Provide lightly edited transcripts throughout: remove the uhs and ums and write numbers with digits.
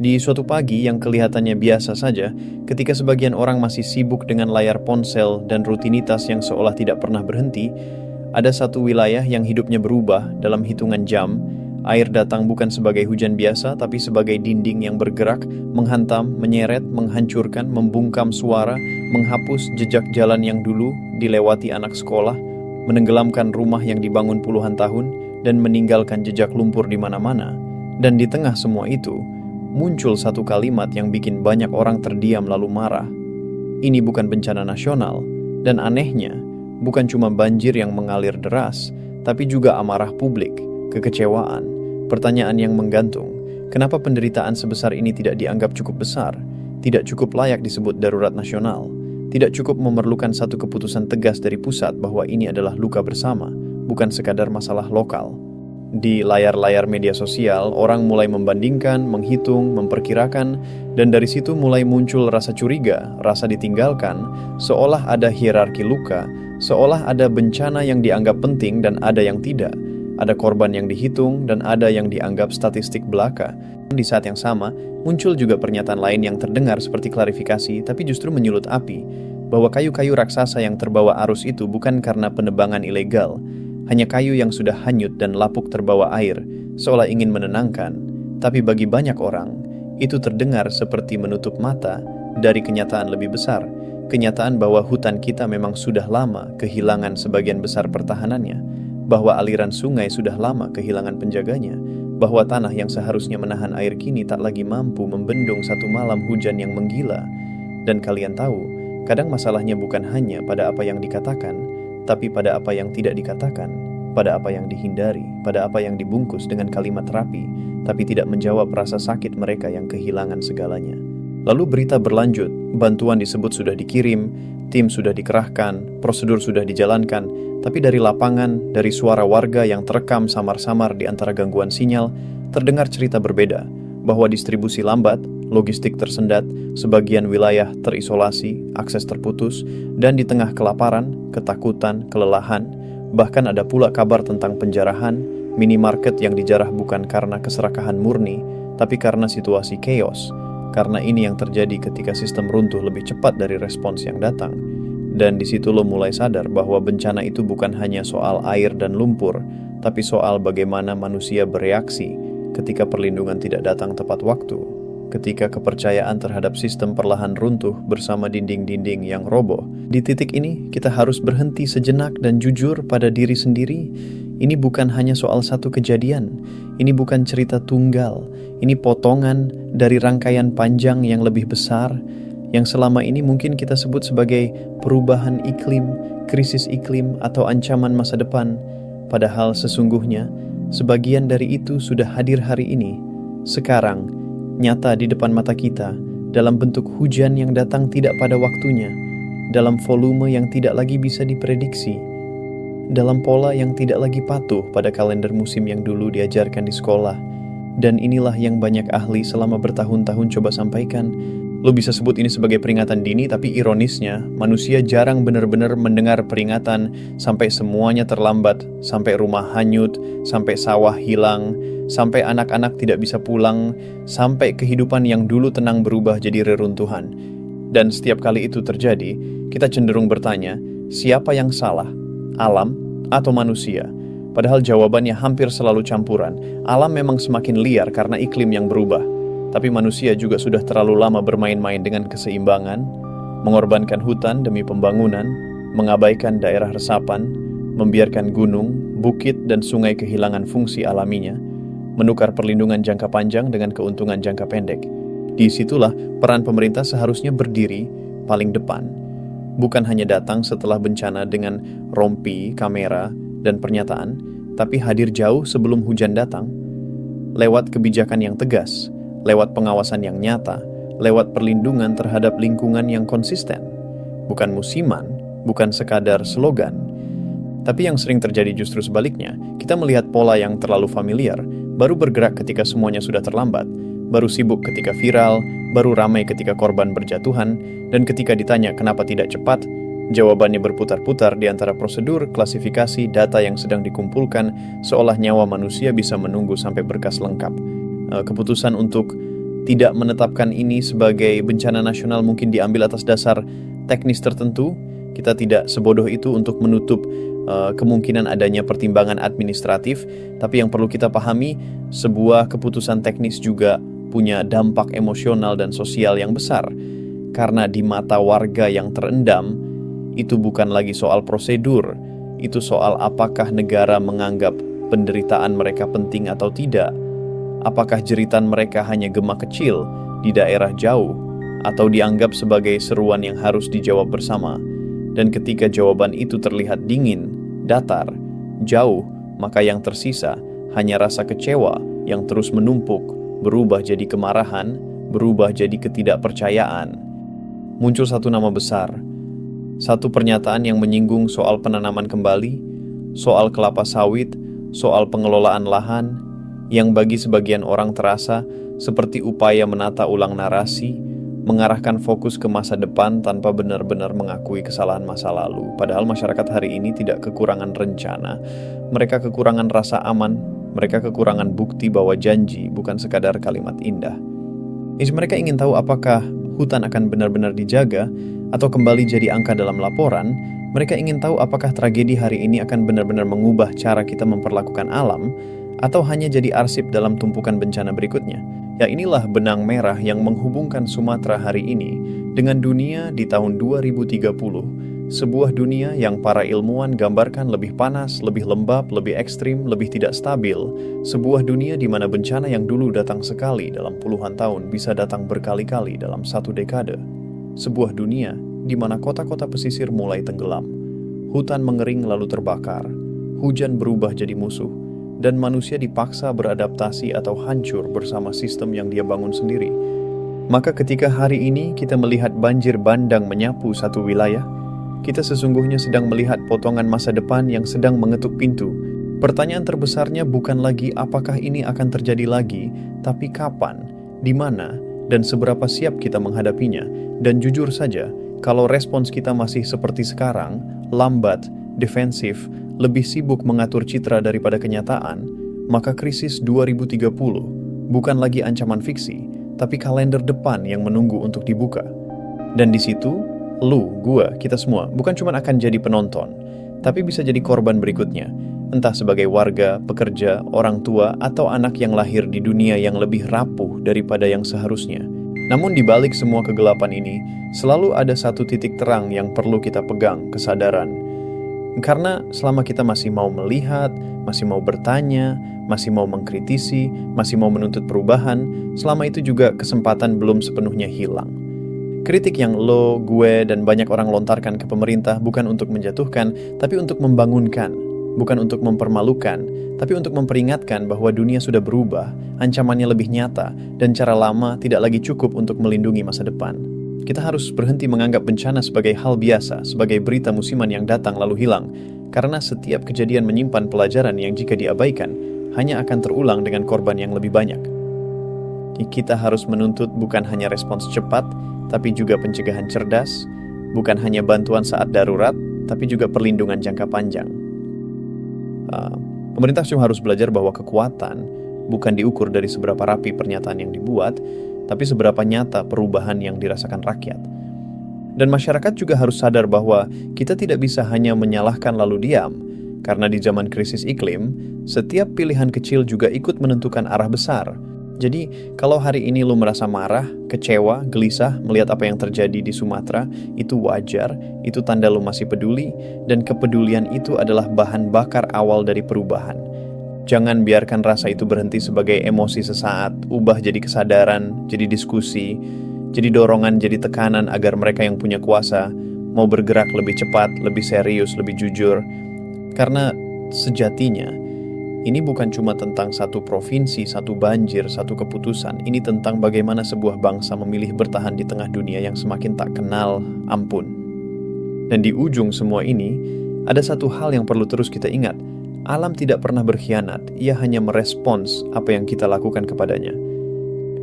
Di suatu pagi yang kelihatannya biasa saja, ketika sebagian orang masih sibuk dengan layar ponsel dan rutinitas yang seolah tidak pernah berhenti, ada satu wilayah yang hidupnya berubah dalam hitungan jam. Air datang bukan sebagai hujan biasa, tapi sebagai dinding yang bergerak, menghantam, menyeret, menghancurkan, membungkam suara, menghapus jejak jalan yang dulu dilewati anak sekolah, menenggelamkan rumah yang dibangun puluhan tahun, dan meninggalkan jejak lumpur di mana-mana. Dan di tengah semua itu, muncul satu kalimat yang bikin banyak orang terdiam lalu marah. Ini bukan bencana nasional, dan anehnya, bukan cuma banjir yang mengalir deras, tapi juga amarah publik, kekecewaan, pertanyaan yang menggantung. Kenapa penderitaan sebesar ini tidak dianggap cukup besar, tidak cukup layak disebut darurat nasional, tidak cukup memerlukan satu keputusan tegas dari pusat bahwa ini adalah luka bersama, bukan sekadar masalah lokal. Di layar-layar media sosial, orang mulai membandingkan, menghitung, memperkirakan, dan dari situ mulai muncul rasa curiga, rasa ditinggalkan, seolah ada hierarki luka, seolah ada bencana yang dianggap penting dan ada yang tidak. Ada korban yang dihitung dan ada yang dianggap statistik belaka. Di saat yang sama, muncul juga pernyataan lain yang terdengar seperti klarifikasi, tapi justru menyulut api, bahwa kayu-kayu raksasa yang terbawa arus itu bukan karena penebangan ilegal, hanya kayu yang sudah hanyut dan lapuk terbawa air, seolah ingin menenangkan. Tapi bagi banyak orang, itu terdengar seperti menutup mata dari kenyataan lebih besar, kenyataan bahwa hutan kita memang sudah lama kehilangan sebagian besar pertahanannya, bahwa aliran sungai sudah lama kehilangan penjaganya, bahwa tanah yang seharusnya menahan air kini tak lagi mampu membendung satu malam hujan yang menggila. Dan kalian tahu, kadang masalahnya bukan hanya pada apa yang dikatakan, tapi pada apa yang tidak dikatakan, pada apa yang dihindari, pada apa yang dibungkus dengan kalimat rapi, tapi tidak menjawab rasa sakit mereka yang kehilangan segalanya. Lalu berita berlanjut, bantuan disebut sudah dikirim, tim sudah dikerahkan, prosedur sudah dijalankan, tapi dari lapangan, dari suara warga yang terekam samar-samar di antara gangguan sinyal, terdengar cerita berbeda, bahwa distribusi lambat, logistik tersendat, sebagian wilayah terisolasi, akses terputus, dan di tengah kelaparan, ketakutan, kelelahan, bahkan ada pula kabar tentang penjarahan, minimarket yang dijarah bukan karena keserakahan murni, tapi karena situasi chaos. Karena ini yang terjadi ketika sistem runtuh lebih cepat dari respons yang datang. Dan di situ lo mulai sadar bahwa bencana itu bukan hanya soal air dan lumpur, tapi soal bagaimana manusia bereaksi ketika perlindungan tidak datang tepat waktu, ketika kepercayaan terhadap sistem perlahan runtuh bersama dinding-dinding yang roboh. Di titik ini, kita harus berhenti sejenak dan jujur pada diri sendiri. Ini bukan hanya soal satu kejadian, ini bukan cerita tunggal, ini potongan dari rangkaian panjang yang lebih besar, yang selama ini mungkin kita sebut sebagai perubahan iklim, krisis iklim, atau ancaman masa depan. Padahal sesungguhnya, sebagian dari itu sudah hadir hari ini, sekarang, nyata di depan mata kita, dalam bentuk hujan yang datang tidak pada waktunya, dalam volume yang tidak lagi bisa diprediksi, dalam pola yang tidak lagi patuh pada kalender musim yang dulu diajarkan di sekolah. Dan inilah yang banyak ahli selama bertahun-tahun coba sampaikan. Lo bisa sebut ini sebagai peringatan dini, tapi ironisnya, manusia jarang benar-benar mendengar peringatan sampai semuanya terlambat, sampai rumah hanyut, sampai sawah hilang, sampai anak-anak tidak bisa pulang, sampai kehidupan yang dulu tenang berubah jadi reruntuhan. Dan setiap kali itu terjadi, kita cenderung bertanya, siapa yang salah? Alam atau manusia? Padahal jawabannya hampir selalu campuran. Alam memang semakin liar karena iklim yang berubah. Tapi manusia juga sudah terlalu lama bermain-main dengan keseimbangan, mengorbankan hutan demi pembangunan, mengabaikan daerah resapan, membiarkan gunung, bukit, dan sungai kehilangan fungsi alaminya, menukar perlindungan jangka panjang dengan keuntungan jangka pendek. Disitulah peran pemerintah seharusnya berdiri paling depan. Bukan hanya datang setelah bencana dengan rompi, kamera, dan pernyataan, tapi hadir jauh sebelum hujan datang, lewat kebijakan yang tegas, lewat pengawasan yang nyata, lewat perlindungan terhadap lingkungan yang konsisten. Bukan musiman, bukan sekadar slogan. Tapi yang sering terjadi justru sebaliknya. Kita melihat pola yang terlalu familiar, baru bergerak ketika semuanya sudah terlambat, baru sibuk ketika viral, baru ramai ketika korban berjatuhan, dan ketika ditanya kenapa tidak cepat, jawabannya berputar-putar di antara prosedur, klasifikasi, data yang sedang dikumpulkan, seolah nyawa manusia bisa menunggu sampai berkas lengkap. Keputusan untuk tidak menetapkan ini sebagai bencana nasional mungkin diambil atas dasar teknis tertentu. Kita tidak sebodoh itu untuk menutup kemungkinan adanya pertimbangan administratif, tapi yang perlu kita pahami, sebuah keputusan teknis juga punya dampak emosional dan sosial yang besar. Karena di mata warga yang terendam, itu bukan lagi soal prosedur, itu soal apakah negara menganggap penderitaan mereka penting atau tidak. Apakah jeritan mereka hanya gema kecil di daerah jauh, atau dianggap sebagai seruan yang harus dijawab bersama. Dan ketika jawaban itu terlihat dingin, datar, jauh, maka yang tersisa hanya rasa kecewa yang terus menumpuk, berubah jadi kemarahan, berubah jadi ketidakpercayaan. Muncul satu nama besar, satu pernyataan yang menyinggung soal penanaman kembali, soal kelapa sawit, soal pengelolaan lahan, yang bagi sebagian orang terasa seperti upaya menata ulang narasi, mengarahkan fokus ke masa depan tanpa benar-benar mengakui kesalahan masa lalu. Padahal masyarakat hari ini tidak kekurangan rencana, mereka kekurangan rasa aman, mereka kekurangan bukti bahwa janji bukan sekadar kalimat indah. Jadi mereka ingin tahu apakah hutan akan benar-benar dijaga atau kembali jadi angka dalam laporan. Mereka ingin tahu apakah tragedi hari ini akan benar-benar mengubah cara kita memperlakukan alam atau hanya jadi arsip dalam tumpukan bencana berikutnya. Ya, inilah benang merah yang menghubungkan Sumatera hari ini dengan dunia di tahun 2030. Sebuah dunia yang para ilmuwan gambarkan lebih panas, lebih lembab, lebih ekstrim, lebih tidak stabil. Sebuah dunia di mana bencana yang dulu datang sekali dalam puluhan tahun bisa datang berkali-kali dalam satu dekade. Sebuah dunia di mana kota-kota pesisir mulai tenggelam. Hutan mengering lalu terbakar. Hujan berubah jadi musuh. Dan manusia dipaksa beradaptasi atau hancur bersama sistem yang dia bangun sendiri. Maka ketika hari ini kita melihat banjir bandang menyapu satu wilayah, kita sesungguhnya sedang melihat potongan masa depan yang sedang mengetuk pintu. Pertanyaan terbesarnya bukan lagi apakah ini akan terjadi lagi, tapi kapan, di mana, dan seberapa siap kita menghadapinya. Dan jujur saja, kalau respons kita masih seperti sekarang, lambat, defensif, lebih sibuk mengatur citra daripada kenyataan, maka krisis 2030 bukan lagi ancaman fiksi, tapi kalender depan yang menunggu untuk dibuka. Dan di situ, lu, gua, kita semua bukan cuma akan jadi penonton, tapi bisa jadi korban berikutnya, entah sebagai warga, pekerja, orang tua, atau anak yang lahir di dunia yang lebih rapuh daripada yang seharusnya. Namun di balik semua kegelapan ini, selalu ada satu titik terang yang perlu kita pegang, kesadaran. Karena selama kita masih mau melihat, masih mau bertanya, masih mau mengkritisi, masih mau menuntut perubahan, selama itu juga kesempatan belum sepenuhnya hilang. Kritik yang lo, gue, dan banyak orang lontarkan ke pemerintah bukan untuk menjatuhkan, tapi untuk membangunkan. Bukan untuk mempermalukan, tapi untuk memperingatkan bahwa dunia sudah berubah, ancamannya lebih nyata, dan cara lama tidak lagi cukup untuk melindungi masa depan. Kita harus berhenti menganggap bencana sebagai hal biasa, sebagai berita musiman yang datang lalu hilang, karena setiap kejadian menyimpan pelajaran yang jika diabaikan, hanya akan terulang dengan korban yang lebih banyak. Kita harus menuntut bukan hanya respons cepat, tapi juga pencegahan cerdas, bukan hanya bantuan saat darurat, tapi juga perlindungan jangka panjang. Pemerintah cuma harus belajar bahwa kekuatan bukan diukur dari seberapa rapi pernyataan yang dibuat, tapi seberapa nyata perubahan yang dirasakan rakyat. Dan masyarakat juga harus sadar bahwa kita tidak bisa hanya menyalahkan lalu diam, karena di zaman krisis iklim, setiap pilihan kecil juga ikut menentukan arah besar. Jadi, kalau hari ini lu merasa marah, kecewa, gelisah melihat apa yang terjadi di Sumatera, itu wajar, itu tanda lu masih peduli, dan kepedulian itu adalah bahan bakar awal dari perubahan. Jangan biarkan rasa itu berhenti sebagai emosi sesaat, ubah jadi kesadaran, jadi diskusi, jadi dorongan, jadi tekanan agar mereka yang punya kuasa mau bergerak lebih cepat, lebih serius, lebih jujur. Karena sejatinya, ini bukan cuma tentang satu provinsi, satu banjir, satu keputusan. Ini tentang bagaimana sebuah bangsa memilih bertahan di tengah dunia yang semakin tak kenal ampun. Dan di ujung semua ini, ada satu hal yang perlu terus kita ingat. Alam tidak pernah berkhianat, ia hanya merespons apa yang kita lakukan kepadanya.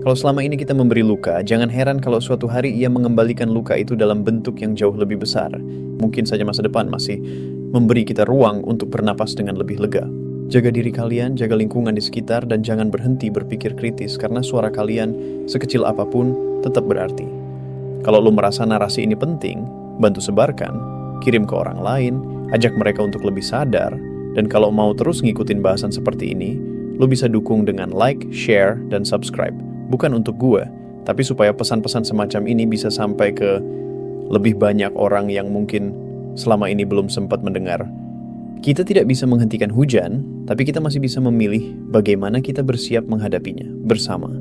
Kalau selama ini kita memberi luka, jangan heran kalau suatu hari ia mengembalikan luka itu dalam bentuk yang jauh lebih besar. Mungkin saja masa depan masih memberi kita ruang untuk bernapas dengan lebih lega. Jaga diri kalian, jaga lingkungan di sekitar, dan jangan berhenti berpikir kritis karena suara kalian, sekecil apapun, tetap berarti. Kalau lo merasa narasi ini penting, bantu sebarkan, kirim ke orang lain, ajak mereka untuk lebih sadar, dan kalau mau terus ngikutin bahasan seperti ini, lo bisa dukung dengan like, share, dan subscribe. Bukan untuk gue, tapi supaya pesan-pesan semacam ini bisa sampai ke lebih banyak orang yang mungkin selama ini belum sempat mendengar. Kita tidak bisa menghentikan hujan, tapi kita masih bisa memilih bagaimana kita bersiap menghadapinya bersama.